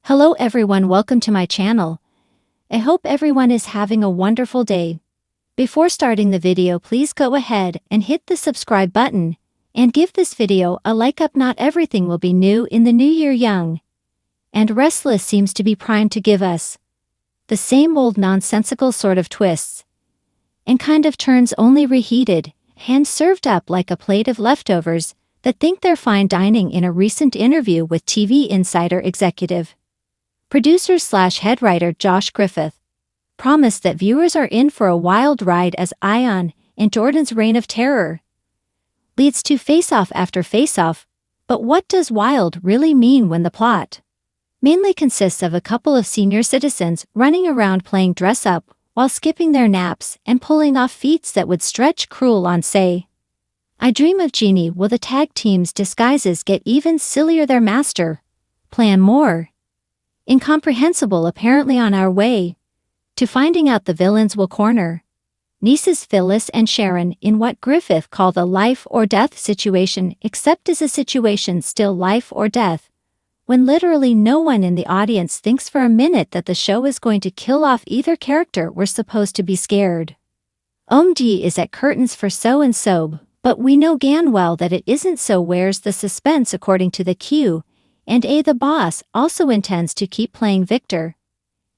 Hello everyone, welcome to my channel. I hope everyone is having a wonderful day. Before starting the video, please go ahead and hit the subscribe button and give this video a like up. Not everything will be new in the new year. Young and Restless seems to be primed to give us the same old nonsensical sort of twists and kind of turns, only reheated, hand served up like a plate of leftovers that think they're fine dining. In a recent interview with TV Insider executive producer/head writer Josh Griffith promised that viewers are in for a wild ride as Ion and Jordan's reign of terror leads to face-off after face-off. But what does wild really mean when the plot mainly consists of a couple of senior citizens running around playing dress-up while skipping their naps and pulling off feats that would stretch cruel on, say, I Dream of Jeannie? Will the tag team's disguises get even sillier? Their master plan more incomprehensible, apparently. On our way to finding out, the villains will corner nieces Phyllis and Sharon in what Griffith called a life or death situation, except is a situation still life or death when literally no one in the audience thinks for a minute that the show is going to kill off either character. We're supposed to be scared. OMG is at curtains for so and so, but we know gan well that it isn't so. Where's the suspense? According to the Q&A, the boss also intends to keep playing Victor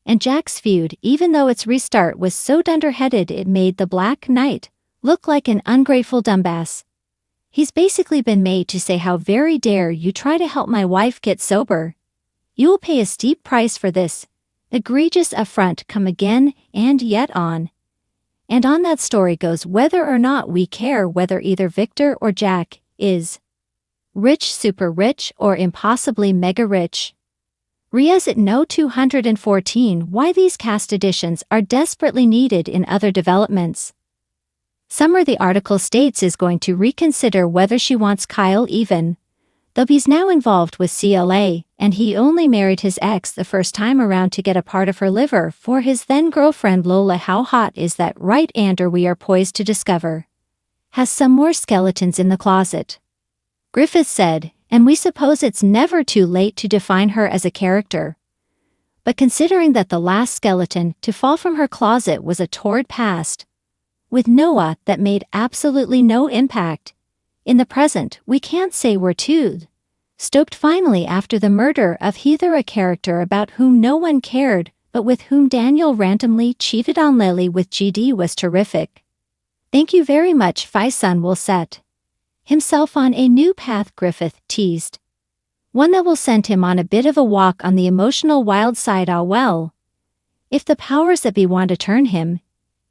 and Jack's feud, even though its restart was so dunderheaded it made the Black Knight look like an ungrateful dumbass. He's basically been made to say, how very dare you try to help my wife get sober? You will pay a steep price for this egregious affront. Come again and yet on and on that story goes, whether or not we care whether either Victor or Jack is rich, super rich, or impossibly mega rich. Ria's at no 214. Why these cast additions are desperately needed in other developments. Summer, the article states, is going to reconsider whether she wants Kyle, even though he's now involved with CLA and he only married his ex the first time around to get a part of her liver for his then girlfriend Lola. How hot is that, right? And we are poised to discover has some more skeletons in the closet, Griffith said, and we suppose it's never too late to define her as a character. But considering that the last skeleton to fall from her closet was a torrid past with Noah that made absolutely no impact in the present, we can't say we're too stoked finally after the murder of Heather, a character about whom no one cared but with whom Daniel randomly cheated on Lily with. GD was terrific. Thank you very much. Faison will set himself on a new path, Griffith teased. One that will send him on a bit of a walk on the emotional wild side. Ah well, if the powers that be want to turn him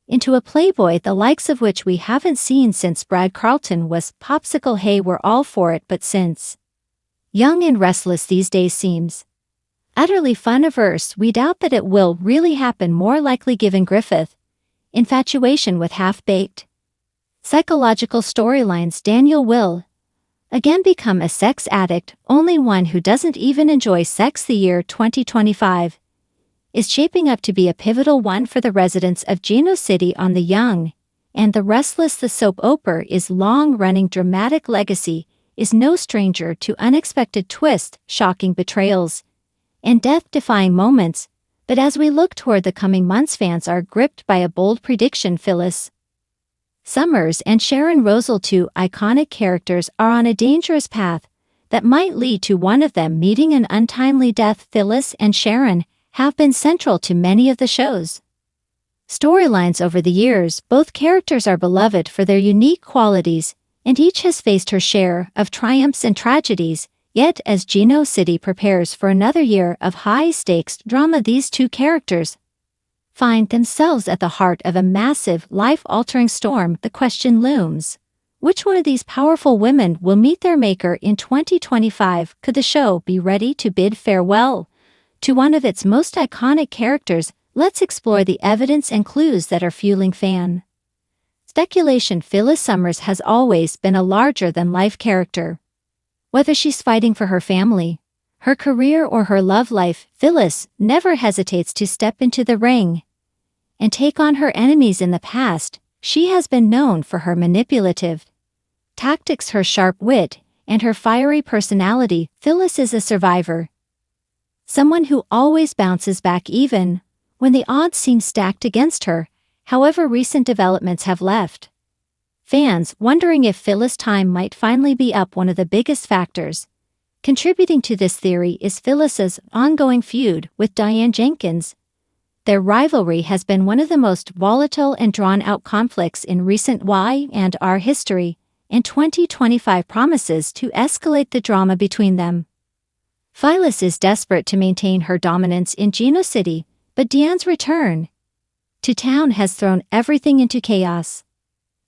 into a playboy, the likes of which we haven't seen since Brad Carlton was Popsicle, hey, we're all for it. But since Young and Restless these days seems utterly fun-averse, we doubt that it will really happen. More likely, given Griffith infatuation with half-baked psychological storylines, Daniel will again become a sex addict, only one who doesn't even enjoy sex. The year 2025 is shaping up to be a pivotal one for the residents of Geno City on the Young and the Restless. The soap opera's long-running dramatic legacy is no stranger to unexpected twists, shocking betrayals, and death-defying moments. But as we look toward the coming months, fans are gripped by a bold prediction. Phyllis Summers and Sharon Rosell, two iconic characters, are on a dangerous path that might lead to one of them meeting an untimely death. Phyllis and Sharon have been central to many of the show's storylines over the years. Both characters are beloved for their unique qualities, and each has faced her share of triumphs and tragedies. Yet, as Geno City prepares for another year of high-stakes drama, these two characters find themselves at the heart of a massive, life-altering storm. The question looms, which one of these powerful women will meet their maker in 2025? Could the show be ready to bid farewell to one of its most iconic characters? Let's explore the evidence and clues that are fueling fan speculation. Phyllis Summers has always been a larger-than-life character. Whether she's fighting for her family, her career, or her love life, Phyllis never hesitates to step into the ring and take on her enemies. In the past, she has been known for her manipulative tactics, her sharp wit, and her fiery personality. Phyllis is a survivor someone who always bounces back even when the odds seem stacked against her, however recent developments have left fans wondering if Phyllis' time might finally be up. One of the biggest factors contributing to this theory is Phyllis's ongoing feud with Diane Jenkins. Their rivalry has been one of the most volatile and drawn-out conflicts in recent Y&R history, and 2025 promises to escalate the drama between them. Phyllis is desperate to maintain her dominance in Geno City, but Diane's return to town has thrown everything into chaos.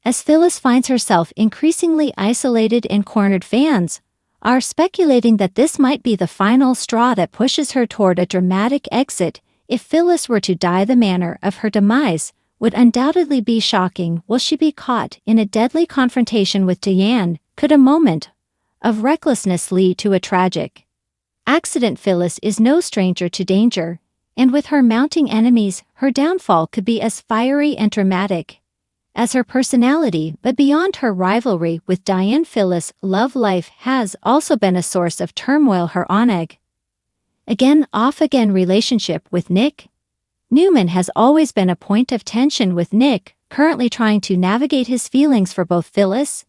As Phyllis finds herself increasingly isolated and cornered, fans are speculating that this might be the final straw that pushes her toward a dramatic exit. If Phyllis were to die, the manner of her demise would undoubtedly be shocking. Will she be caught in a deadly confrontation with Diane? Could a moment of recklessness lead to a tragic accident? Phyllis is no stranger to danger, and with her mounting enemies, her downfall could be as fiery and dramatic as her personality. But beyond her rivalry with Diane, Phyllis' love life has also been a source of turmoil. Her on-again, off-again relationship with Nick Newman has always been a point of tension, with Nick currently trying to navigate his feelings for both Phyllis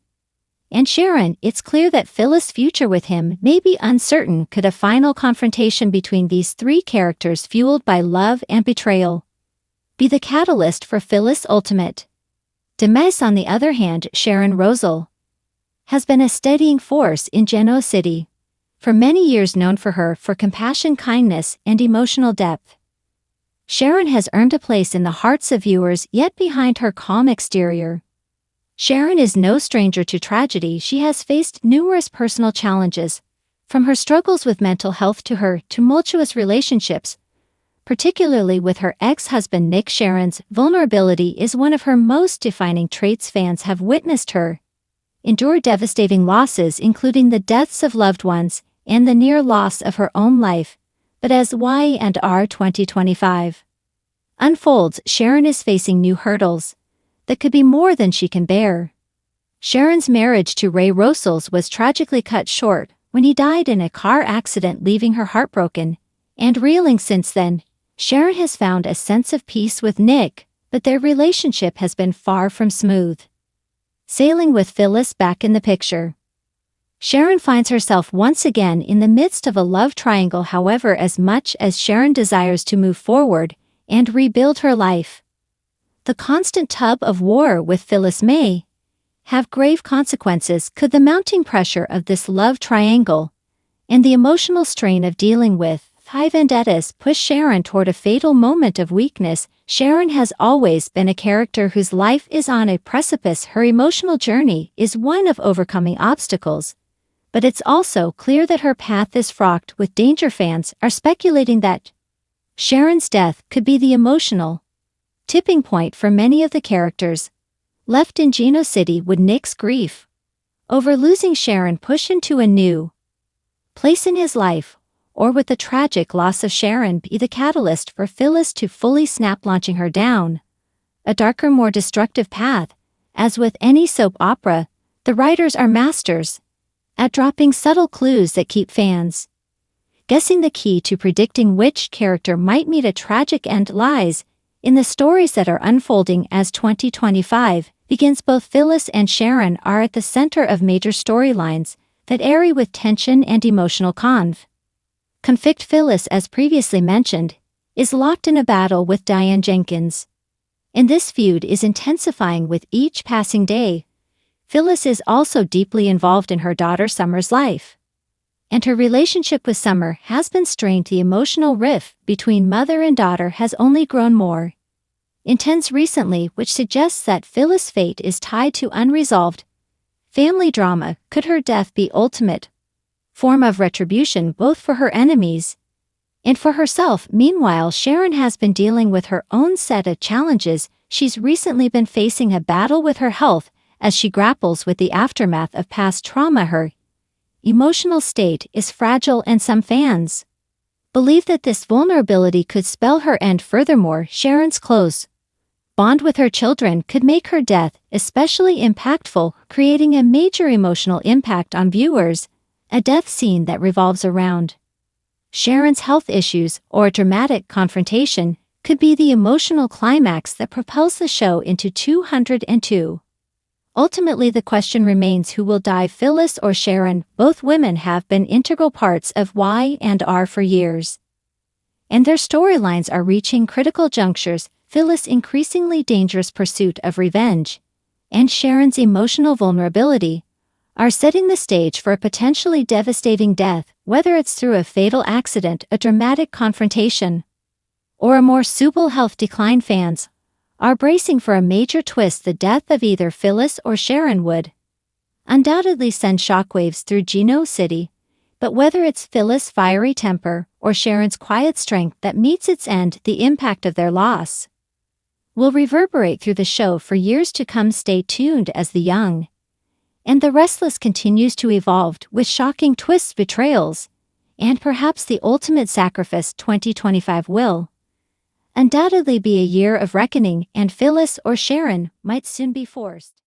and Sharon. It's clear that Phyllis' future with him may be uncertain. Could a final confrontation between these three characters, fueled by love and betrayal, be the catalyst for Phyllis' ultimate demise? On the other hand, Sharon Rosal has been a steadying force in Geno City for many years, known for her compassion, kindness, and emotional depth. Sharon has earned a place in the hearts of viewers, yet behind her calm exterior, Sharon is no stranger to tragedy. She has faced numerous personal challenges, from her struggles with mental health to her tumultuous relationships, particularly with her ex-husband Nick. Sharon's vulnerability is one of her most defining traits. Fans have witnessed her endure devastating losses, including the deaths of loved ones and the near loss of her own life. But as Y&R 2025 unfolds, Sharon is facing new hurdles that could be more than she can bear. Sharon's marriage to Ray Rosals was tragically cut short when he died in a car accident, leaving her heartbroken and reeling. Since then, Sharon has found a sense of peace with Nick, but their relationship has been far from smooth sailing. With Phyllis back in the picture, Sharon finds herself once again in the midst of a love triangle. However, as much as Sharon desires to move forward and rebuild her life, the constant tug of war with Phyllis may have grave consequences. Could the mounting pressure of this love triangle and the emotional strain of dealing with high vendettas push Sharon toward a fatal moment of weakness? Sharon has always been a character whose life is on a precipice. Her emotional journey is one of overcoming obstacles, but it's also clear that her path is fraught with danger. Fans are speculating that Sharon's death could be the emotional tipping point for many of the characters left in Geno City. Would Nick's grief over losing Sharon push into a new place in his life, or would the tragic loss of Sharon be the catalyst for Phyllis to fully snap, launching her down a darker, more destructive path? As with any soap opera, the writers are masters at dropping subtle clues that keep fans guessing. The key to predicting which character might meet a tragic end lies in the stories that are unfolding as 2025 begins. Both Phyllis and Sharon are at the center of major storylines that airy with tension and emotional conflict. Phyllis, as previously mentioned, is locked in a battle with Diane Jenkins, and this feud is intensifying with each passing day. Phyllis is also deeply involved in her daughter Summer's life, and her relationship with Summer has been strained. The emotional rift between mother and daughter has only grown more intense recently, which suggests that Phyllis' fate is tied to unresolved family drama. Could her death be ultimate form of retribution, both for her enemies and for herself? Meanwhile, Sharon has been dealing with her own set of challenges. She's recently been facing a battle with her health as she grapples with the aftermath of past trauma. Her emotional state is fragile, and some fans believe that this vulnerability could spell her end. Furthermore, Sharon's close bond with her children could make her death especially impactful, creating a major emotional impact on viewers. A death scene that revolves around Sharon's health issues, or a dramatic confrontation could be the emotional climax that propels the show into 202. Ultimately, the question remains who will die, Phyllis or Sharon. Both women have been integral parts of Y&R for years, and their storylines are reaching critical junctures. Phyllis' increasingly dangerous pursuit of revenge and Sharon's emotional vulnerability are setting the stage for a potentially devastating death, whether it's through a fatal accident, a dramatic confrontation, or a more subtle health decline. Fans are bracing for a major twist. The death of either Phyllis or Sharon would undoubtedly send shockwaves through Geno City, but whether it's Phyllis' fiery temper or Sharon's quiet strength that meets its end, the impact of their loss will reverberate through the show for years to come. Stay tuned as the young and the restless continues to evolve with shocking twists, betrayals, and perhaps the ultimate sacrifice. 2025 will undoubtedly be a year of reckoning, and Phyllis or Sharon might soon be forced